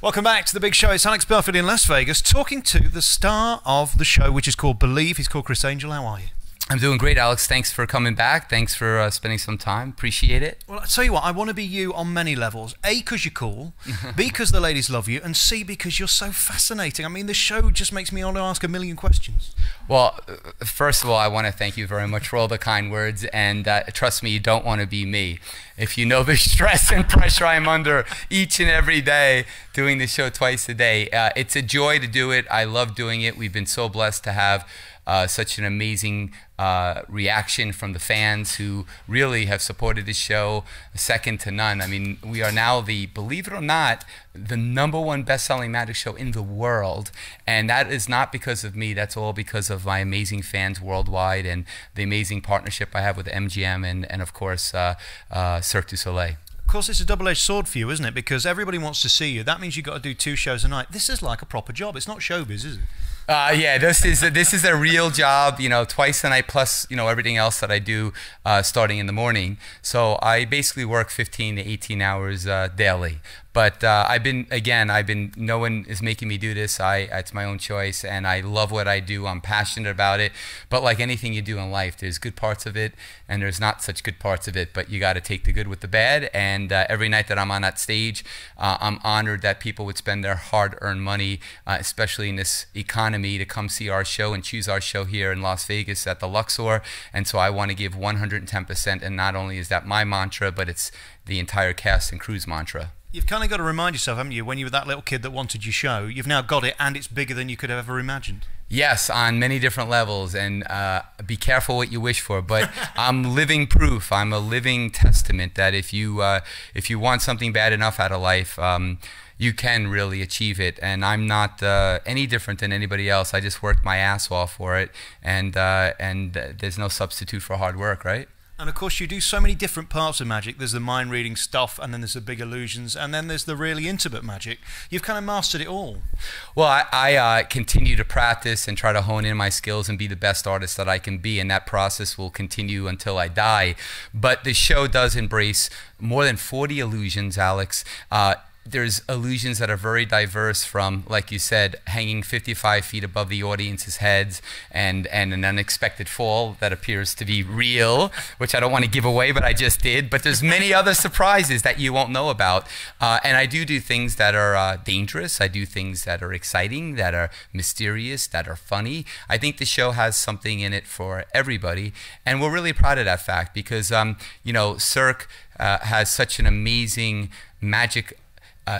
Welcome back to The Big Show. It's Alex Burford in Las Vegas talking to the star of the show, which is called Believe. He's called Criss Angel. How are you? I'm doing great, Alex. Thanks for coming back. Thanks for spending some time. Appreciate it. Well, I tell you what, I want to be you on many levels. A, because you're cool. B, because the ladies love you. And C, because you're so fascinating. I mean, the show just makes me want to ask a million questions. Well, first of all, I want to thank you very much for all the kind words. And trust me, you don't want to be me. If you know the stress and pressure I'm under each and every day doing the show twice a day, it's a joy to do it. I love doing it. We've been so blessed to have such an amazing reaction from the fans who really have supported this show second to none. I mean, we are now believe it or not, the #1 best-selling magic show in the world. And that is not because of me. That's all because of my amazing fans worldwide and the amazing partnership I have with MGM and of course, Cirque du Soleil. Of course, it's a double-edged sword for you, isn't it? Because everybody wants to see you. That means you've got to do 2 shows a night. This is like a proper job. It's not showbiz, is it? Yeah, this is a real job, you know, twice a night plus, you know, everything else that I do starting in the morning. So I basically work 15 to 18 hours daily. But no one is making me do this. It's my own choice, and I love what I do. I'm passionate about it. But like anything you do in life, there's good parts of it, and there's not such good parts of it. But you got to take the good with the bad. And every night that I'm on that stage, I'm honored that people would spend their hard-earned money, especially in this economy, to come see our show and choose our show here in Las Vegas at the Luxor. And so I want to give 110%. And not only is that my mantra, but it's the entire cast and crew's mantra. You've kind of got to remind yourself, haven't you, when you were that little kid that wanted your show, you've now got it and it's bigger than you could have ever imagined. Yes, on many different levels, and be careful what you wish for. But I'm living proof. I'm a living testament that if you want something bad enough out of life, you can really achieve it. And I'm not any different than anybody else. I just worked my ass off for it, and there's no substitute for hard work, right? And of course you do so many different parts of magic. There's the mind reading stuff, and then there's the big illusions, and then there's the really intimate magic. You've kind of mastered it all. Well, I continue to practice and try to hone in my skills and be the best artist that I can be, and that process will continue until I die. But the show does embrace more than 40 illusions, Alex. There's illusions that are very diverse, from, like you said, hanging 55 feet above the audience's heads and an unexpected fall that appears to be real, which I don't want to give away, but I just did. But there's many other surprises that you won't know about. And I do things that are dangerous. I do things that are exciting, that are mysterious, that are funny. I think the show has something in it for everybody. And we're really proud of that fact because, you know, Cirque has such an amazing magic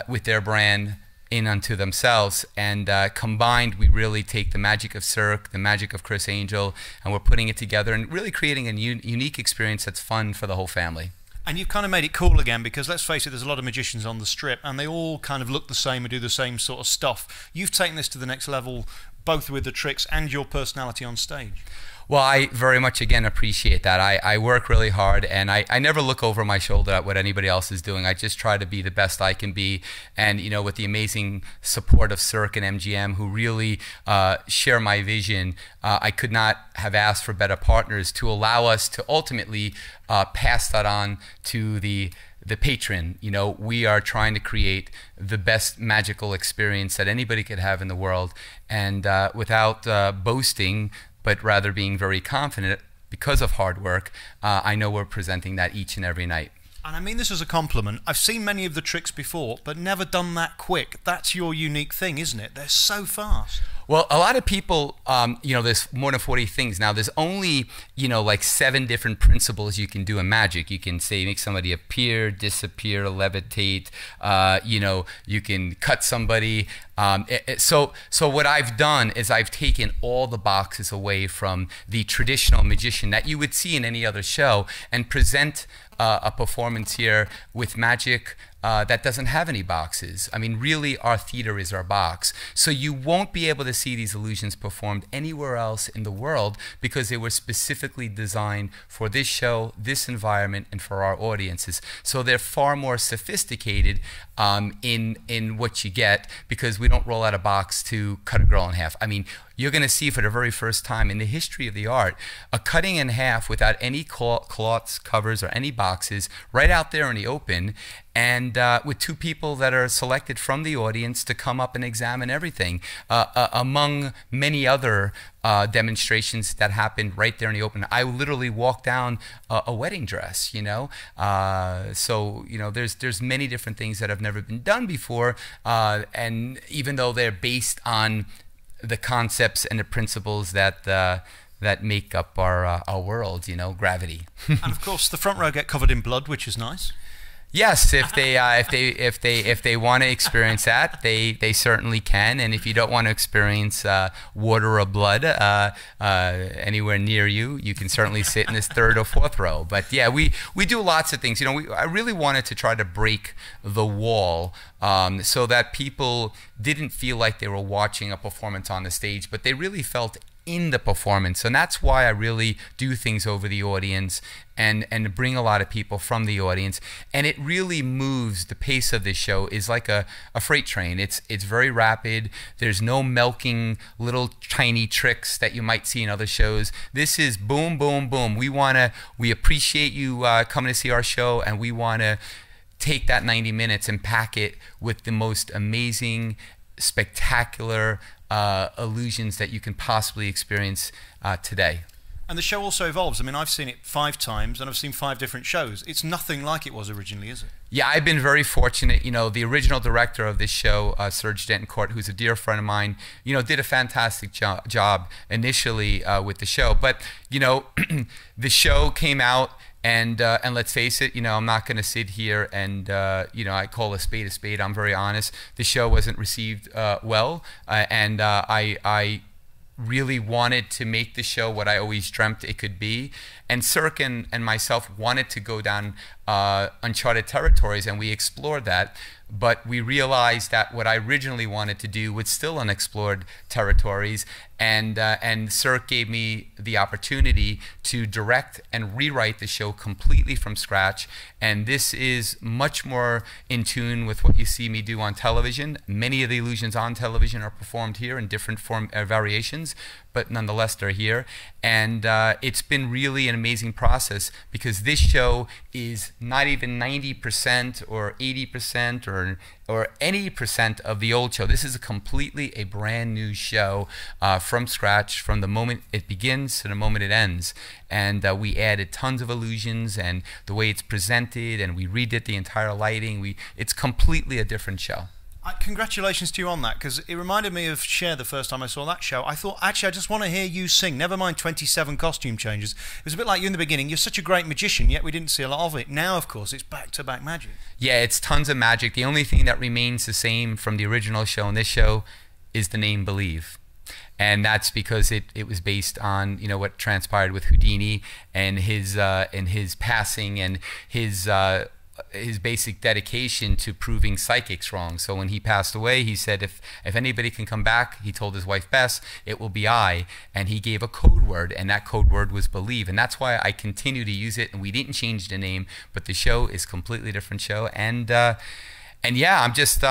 with their brand in unto themselves, and combined we really take the magic of Cirque, the magic of Criss Angel, and we're putting it together and really creating a unique experience that's fun for the whole family. And you've kind of made it cool again, because let's face it, there's a lot of magicians on the strip and they all kind of look the same and do the same sort of stuff. You've taken this to the next level, both with the tricks and your personality on stage. Well, I very much, again, appreciate that. I work really hard, and I never look over my shoulder at what anybody else is doing. I just try to be the best I can be. And, you know, with the amazing support of Cirque and MGM, who really share my vision, I could not have asked for better partners to allow us to ultimately pass that on to the patron. You know, we are trying to create the best magical experience that anybody could have in the world, and without boasting, but rather being very confident because of hard work, I know we're presenting that each and every night. And I mean this as a compliment. I've seen many of the tricks before, but never done that quick. That's your unique thing, isn't it? They're so fast. Well, a lot of people, you know, there's more than 40 things. Now, there's only, you know, like 7 different principles you can do in magic. You can say, make somebody appear, disappear, levitate, you know, you can cut somebody. So what I've done is I've taken all the boxes away from the traditional magician that you would see in any other show and present a performance here with magic that doesn't have any boxes. I mean, really, our theater is our box. So you won't be able to see these illusions performed anywhere else in the world because they were specifically designed for this show, this environment, and for our audiences. So they're far more sophisticated in what you get, because we don't roll out a box to cut a girl in half. I mean, you're going to see for the very first time in the history of the art a cutting in half without any cloths, covers, or any boxes, right out there in the open, and with two people that are selected from the audience to come up and examine everything, among many other demonstrations that happened right there in the open. I literally walked down a wedding dress, you know. So, you know, there's many different things that have never been done before, and even though they're based on the concepts and the principles that that make up our world, you know, gravity. And of course, the front row get covered in blood, which is nice. Yes, if they want to experience that, they certainly can. And if you don't want to experience water or blood anywhere near you, you can certainly sit in this third or fourth row. But yeah, we do lots of things. You know, I really wanted to try to break the wall so that people didn't feel like they were watching a performance on the stage, but they really felt in the performance. And that's why I really do things over the audience and bring a lot of people from the audience. And it really moves. The pace of this show is like a freight train. It's very rapid. There's no milking little tiny tricks that you might see in other shows. This is boom, boom, boom. We appreciate you coming to see our show, and we want to take that 90 minutes and pack it with the most amazing, spectacular illusions that you can possibly experience today. And the show also evolves. I mean, I've seen it 5 times, and I've seen 5 different shows. It's nothing like it was originally, is it? Yeah, I've been very fortunate. You know, the original director of this show, Serge Dentoncourt, who's a dear friend of mine, you know, did a fantastic job initially with the show. But, you know, the show came out, and let's face it, you know, I'm not going to sit here and, you know, I call a spade a spade. I'm very honest. The show wasn't received well, and I really wanted to make the show what I always dreamt it could be. And Cirque and myself wanted to go down uncharted territories, and we explored that. But we realized that what I originally wanted to do was still unexplored territories, and Cirque gave me the opportunity to direct and rewrite the show completely from scratch. And this is much more in tune with what you see me do on television. Many of the illusions on television are performed here in different variations, but nonetheless they're here. And it's been really an amazing process, because this show is not even 90% or 80% or any percent of the old show. This is completely a brand new show from scratch, from the moment it begins to the moment it ends. And we added tons of illusions and the way it's presented, and we redid the entire lighting. It's completely a different show. Congratulations to you on that, because it reminded me of Cher the first time I saw that show. I thought, actually, I just want to hear you sing, never mind 27 costume changes. It was a bit like you in the beginning. You're such a great magician, yet we didn't see a lot of it. Now, of course, it's back-to-back magic. Yeah, it's tons of magic. The only thing that remains the same from the original show and this show is the name Believe. And that's because it was based on, you know, what transpired with Houdini and his passing and his basic dedication to proving psychics wrong. So when he passed away, he said, if anybody can come back, he told his wife Bess, it will be I. And he gave a code word, and that code word was Believe. And that's why I continue to use it, and we didn't change the name, but the show is a completely different show. And yeah, I'm just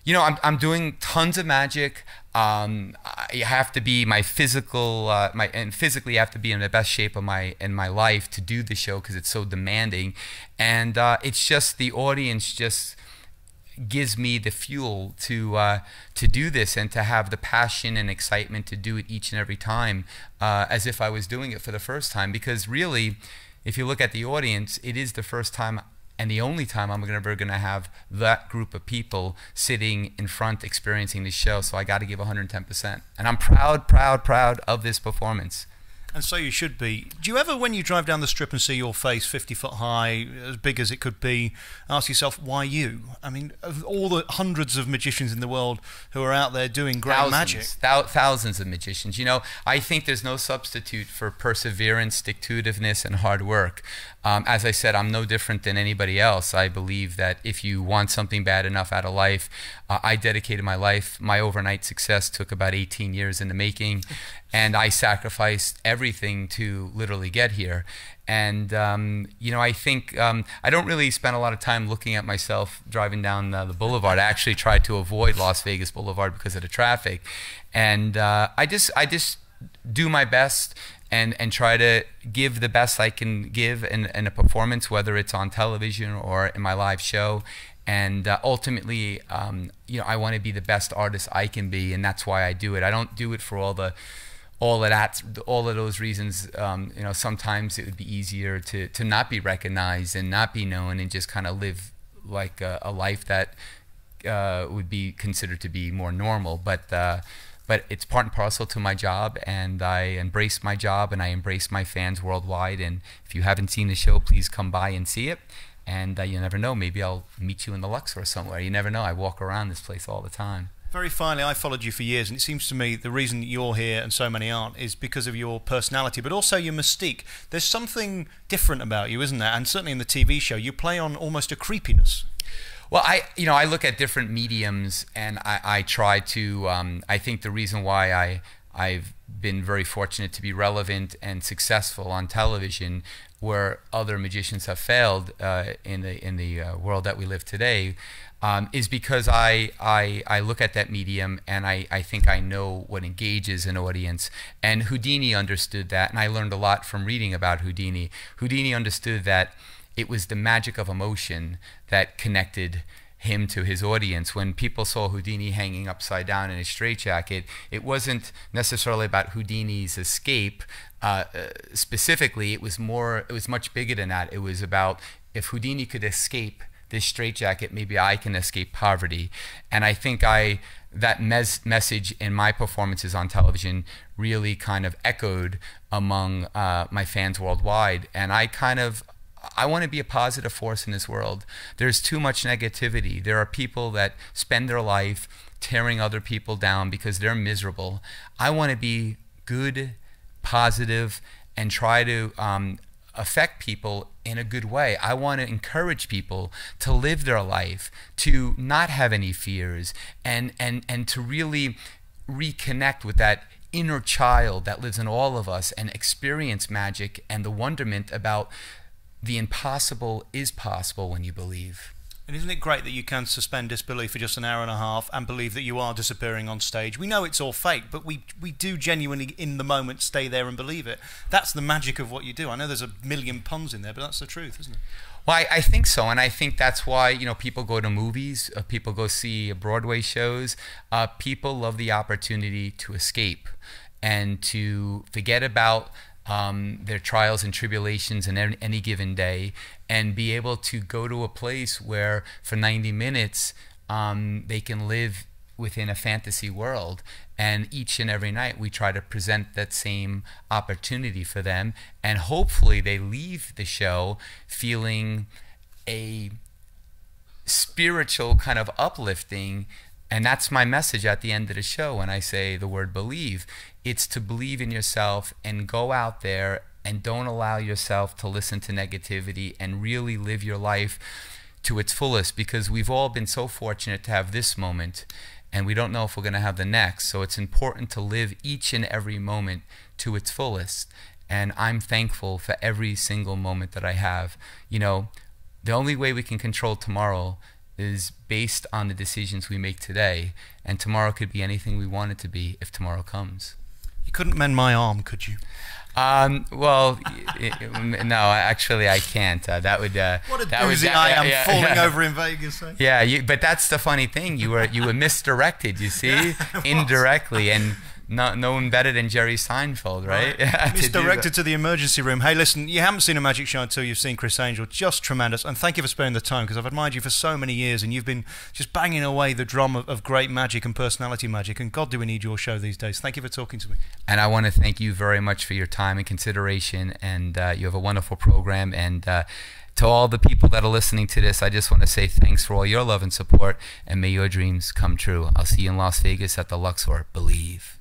you know, I'm doing tons of magic. You have to be physically I have to be in the best shape of my life to do the show, because it's so demanding. And it's just the audience just gives me the fuel to do this, and to have the passion and excitement to do it each and every time, as if I was doing it for the first time. Because really, if you look at the audience, it is the first time and the only time I'm ever going to have that group of people sitting in front experiencing the show. So I got to give 110%. And I'm proud of this performance. And so you should be. Do you ever, when you drive down the Strip and see your face 50 foot high, as big as it could be, ask yourself, why you? I mean, of all the hundreds of magicians in the world who are out there doing great magic. Thousands of magicians. You know, I think there's no substitute for perseverance, stick-to-itiveness, and hard work. As I said, I'm no different than anybody else. I believe that if you want something bad enough out of life, I dedicated my life. My overnight success took about 18 years in the making, and I sacrificed everything everything to literally get here. And you know, I think I don't really spend a lot of time looking at myself driving down the boulevard. I actually try to avoid Las Vegas Boulevard because of the traffic, and I just do my best and try to give the best I can give in a performance, whether it's on television or in my live show. And ultimately, you know, I want to be the best artist I can be, and that's why I do it. I don't do it for all of those reasons. You know, sometimes it would be easier to not be recognized and not be known, and just kind of live like a life that would be considered to be more normal. But it's part and parcel to my job, and I embrace my job, and I embrace my fans worldwide. And if you haven't seen the show, please come by and see it. And you never know, maybe I'll meet you in the Luxor somewhere. You never know. I walk around this place all the time. Very finally, I followed you for years, and it seems to me the reason you're here and so many aren't is because of your personality, but also your mystique. There's something different about you, isn't there? And certainly in the TV show, you play on almost a creepiness. Well, you know, I look at different mediums, and I try to. I think the reason why I've been very fortunate to be relevant and successful on television, where other magicians have failed in the world that we live today, is because I look at that medium, and I think I know what engages an audience. And Houdini understood that, and I learned a lot from reading about Houdini. Houdini understood that it was the magic of emotion that connected him to his audience. When people saw Houdini hanging upside down in a straitjacket, it wasn't necessarily about Houdini's escape. Specifically, it was much bigger than that. It was about, if Houdini could escape this straitjacket, maybe I can escape poverty. And I think that message in my performances on television really kind of echoed among my fans worldwide. And I want to be a positive force in this world. There's too much negativity. There are people that spend their life tearing other people down because they're miserable. I want to be good, positive, and try to affect people in a good way. I want to encourage people to live their life, to not have any fears, and to really reconnect with that inner child that lives in all of us and experience magic and the wonderment about the impossible is possible when you believe. And isn't it great that you can suspend disbelief for just an hour and a half and believe that you are disappearing on stage? We know it's all fake, but we do genuinely, in the moment, stay there and believe it. That's the magic of what you do. I know there's a million puns in there, but that's the truth, isn't it? Well, I think so, and I think that's why, you know, people go to movies, people go see Broadway shows. People love the opportunity to escape and to forget about their trials and tribulations in any given day, and be able to go to a place where for 90 minutes they can live within a fantasy world. And each and every night we try to present that same opportunity for them, and hopefully they leave the show feeling a spiritual kind of uplifting. And that's my message at the end of the show when I say the word believe. It's to believe in yourself and go out there and don't allow yourself to listen to negativity, and really live your life to its fullest, because we've all been so fortunate to have this moment, and we don't know if we're going to have the next. So it's important to live each and every moment to its fullest. And I'm thankful for every single moment that I have. You know, the only way we can control tomorrow is based on the decisions we make today, and tomorrow could be anything we want it to be if tomorrow comes. You couldn't mend my arm, could you? Well, no, actually I can't. That would what a doozy I am falling over in Vegas. Eh? Yeah, but that's the funny thing. You were misdirected. You see, indirectly, and no one better than Jerry Seinfeld, right? Misdirected to the emergency room. Hey, listen, you haven't seen a magic show until you've seen Criss Angel. Just tremendous. And thank you for spending the time, because I've admired you for so many years, and you've been just banging away the drum of great magic and personality magic. And God, do we need your show these days. Thank you for talking to me. And I want to thank you very much for your time and consideration. And you have a wonderful program. And to all the people that are listening to this, I just want to say thanks for all your love and support. And may your dreams come true. I'll see you in Las Vegas at the Luxor. Believe.